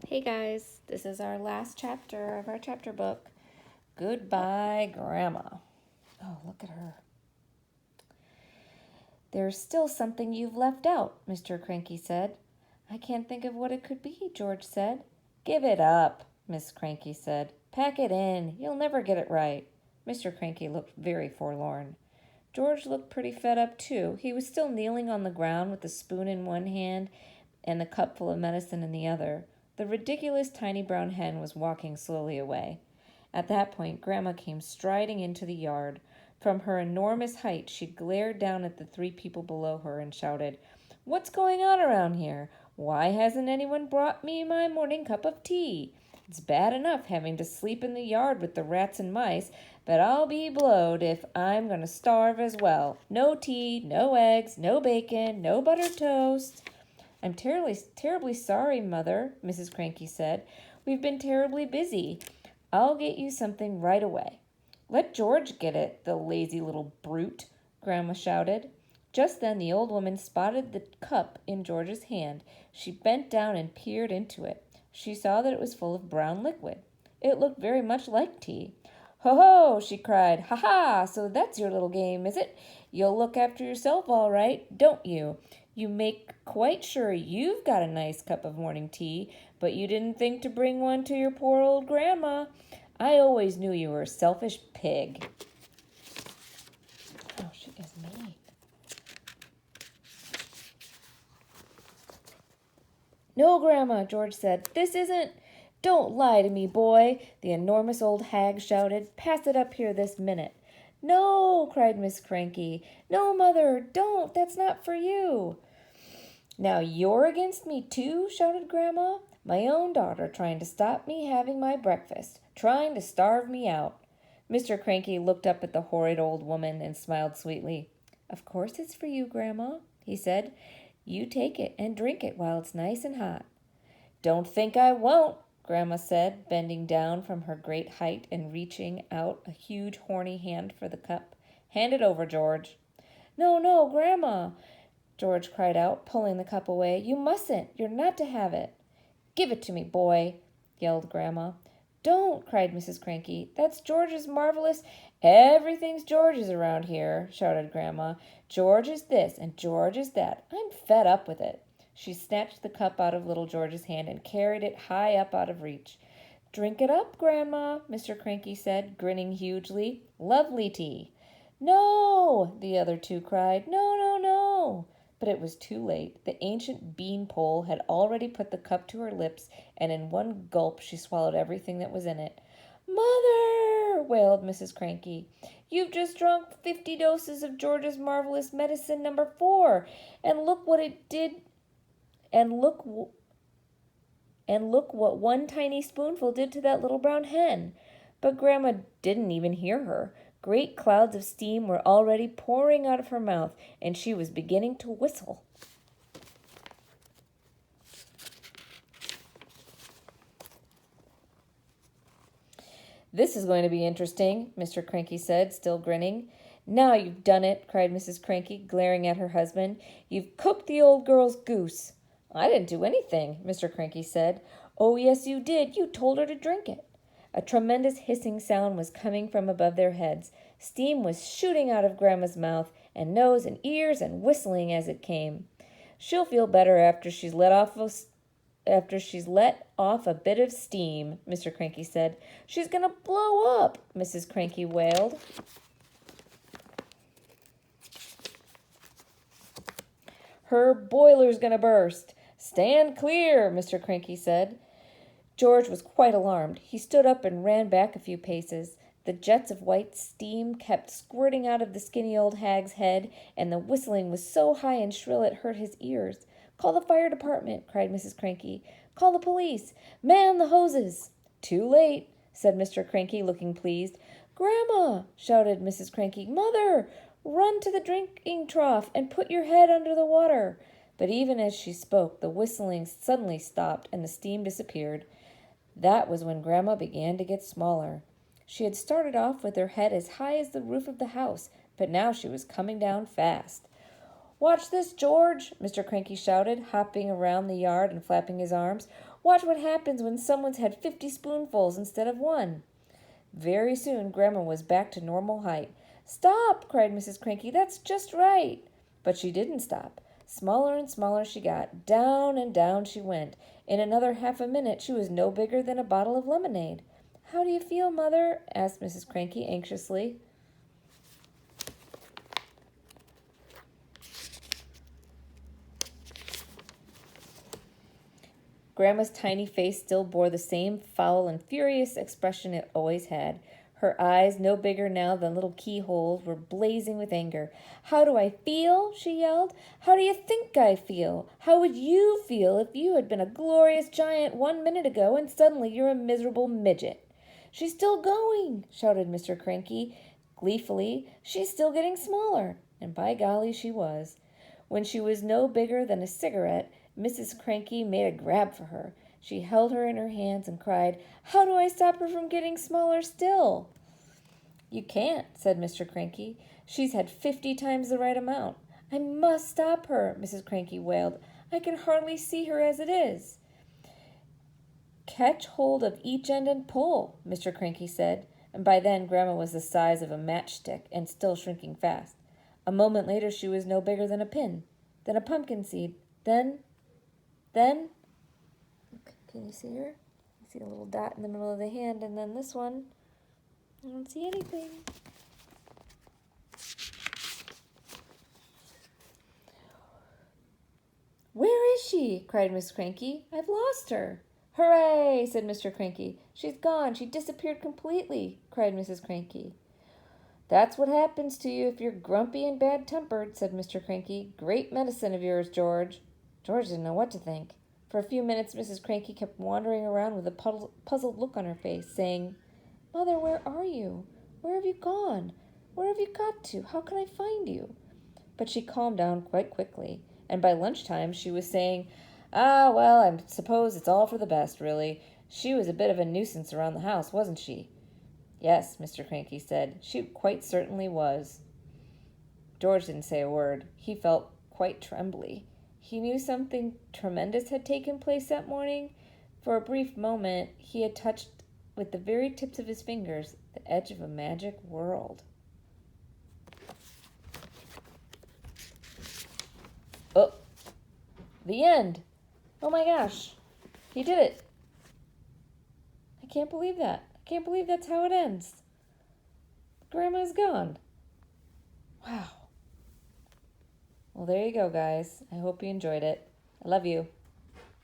Hey guys, this is our last chapter of our chapter book. Goodbye, Grandma. Oh, look at her. There's still something you've left out, Mr. Cranky said. I can't think of what it could be, George said. Give it up, Miss Cranky said. Pack it in. You'll never get it right. Mr. Cranky looked very forlorn. George looked pretty fed up, too. He was still kneeling on the ground with the spoon in one hand and the cup full of medicine in the other. The ridiculous tiny brown hen was walking slowly away. At that point, Grandma came striding into the yard. From her enormous height, she glared down at the three people below her and shouted, "What's going on around here? Why hasn't anyone brought me my morning cup of tea? It's bad enough having to sleep in the yard with the rats and mice, but I'll be blowed if I'm going to starve as well. No tea, no eggs, no bacon, no buttered toast." "I'm terribly sorry, Mother," Mrs. Cranky said. "We've been terribly busy. I'll get you something right away." "Let George get it, the lazy little brute," Grandma shouted. Just then the old woman spotted the cup in George's hand. She bent down and peered into it. She saw that it was full of brown liquid. It looked very much like tea. "Ho, ho!" she cried. "Ha, ha! So that's your little game, is it? You'll look after yourself all right, don't you? You make quite sure you've got a nice cup of morning tea, but you didn't think to bring one to your poor old grandma. I always knew you were a selfish pig." Oh, she is mean. "No, Grandma," George said. "This isn't—" "Don't lie to me, boy," the enormous old hag shouted. "Pass it up here this minute." "No," cried Miss Cranky. "No, Mother, don't. That's not for you." "Now you're against me too," shouted Grandma. "My own daughter trying to stop me having my breakfast, trying to starve me out." Mr. Cranky looked up at the horrid old woman and smiled sweetly. "Of course it's for you, Grandma," he said. "You take it and drink it while it's nice and hot." "Don't think I won't," Grandma said, bending down from her great height and reaching out a huge horny hand for the cup. "Hand it over, George." "No, no, Grandma," George cried out, pulling the cup away. "You mustn't. You're not to have it." "Give it to me, boy," yelled Grandma. "Don't," cried Mrs. Cranky. "That's George's marvelous—" "Everything's George's around here," shouted Grandma. "George is this and George is that. I'm fed up with it." She snatched the cup out of little George's hand and carried it high up out of reach. "Drink it up, Grandma," Mr. Cranky said, grinning hugely. "Lovely tea." "No!" the other two cried. "No, no, no!" But it was too late. The ancient bean-pole had already put the cup to her lips, and in one gulp she swallowed everything that was in it. "Mother!" wailed Mrs. Cranky. "You've just drunk 50 doses of George's marvelous medicine number 4, and look what it did, and look what one tiny spoonful did to that little brown hen." But Grandma didn't even hear her. Great clouds of steam were already pouring out of her mouth, and she was beginning to whistle. "This is going to be interesting," Mr. Cranky said, still grinning. "Now you've done it," cried Mrs. Cranky, glaring at her husband. "You've cooked the old girl's goose." "I didn't do anything," Mr. Cranky said. "Oh, yes, you did. You told her to drink it." A tremendous hissing sound was coming from above their heads. Steam was shooting out of Grandma's mouth and nose and ears and whistling as it came. "She'll feel better after she's let off a bit of steam," Mr. Cranky said. "She's going to blow up," Mrs. Cranky wailed. "Her boiler's going to burst." "Stand clear," Mr. Cranky said. George was quite alarmed. He stood up and ran back a few paces. The jets of white steam kept squirting out of the skinny old hag's head, and the whistling was so high and shrill it hurt his ears. "Call the fire department," cried Mrs. Cranky. "Call the police. Man the hoses." "Too late," said Mr. Cranky, looking pleased. "Grandma!" shouted Mrs. Cranky. "Mother! Run to the drinking trough and put your head under the water." But even as she spoke, the whistling suddenly stopped and the steam disappeared. That was when Grandma began to get smaller. She had started off with her head as high as the roof of the house, but now she was coming down fast. "Watch this, George," Mr. Cranky shouted, hopping around the yard and flapping his arms. "Watch what happens when someone's had 50 spoonfuls instead of one." Very soon Grandma was back to normal height. "Stop!" cried Mrs. Cranky. "That's just right." But she didn't stop. Smaller and smaller she got. Down and down she went. In another half a minute she was no bigger than a bottle of lemonade. "How do you feel, Mother?" asked Mrs. Cranky anxiously. Grandma's tiny face still bore the same foul and furious expression it always had. Her eyes, no bigger now than little keyholes, were blazing with anger. "How do I feel?" she yelled. "How do you think I feel? How would you feel if you had been a glorious giant 1 minute ago and suddenly you're a miserable midget?" "She's still going," shouted Mr. Cranky gleefully. "She's still getting smaller." And by golly, she was. When she was no bigger than a cigarette, Mrs. Cranky made a grab for her. She held her in her hands and cried, "How do I stop her from getting smaller still?" "You can't," said Mr. Cranky. "She's had 50 times the right amount." "I must stop her," Mrs. Cranky wailed. "I can hardly see her as it is." "Catch hold of each end and pull," Mr. Cranky said, and by then Grandma was the size of a matchstick and still shrinking fast. A moment later she was no bigger than a pin, then a pumpkin seed, then, can you see her? You see a little dot in the middle of the hand, and then this one. I don't see anything. "Where is she?" cried Miss Cranky. "I've lost her." "Hooray!" said Mr. Cranky. "She's gone. She disappeared completely," cried Mrs. Cranky. "That's what happens to you if you're grumpy and bad-tempered," said Mr. Cranky. "Great medicine of yours, George." George didn't know what to think. For a few minutes Mrs. Cranky kept wandering around with a puzzled look on her face, saying, "Mother, where are you? Where have you gone? Where have you got to? How can I find you?" But she calmed down quite quickly, and by lunchtime she was saying, well, I suppose it's all for the best, really. She was a bit of a nuisance around the house, wasn't she?" "Yes," Mr. Cranky said, "she quite certainly was." George didn't say a word. He felt quite trembly. He knew something tremendous had taken place that morning. For a brief moment he had touched with the very tips of his fingers the edge of a magic world. Oh, the end. Oh my gosh, he did it. I can't believe that. I can't believe that's how it ends. Grandma's gone. Wow. Well, there you go, guys. I hope you enjoyed it. I love you.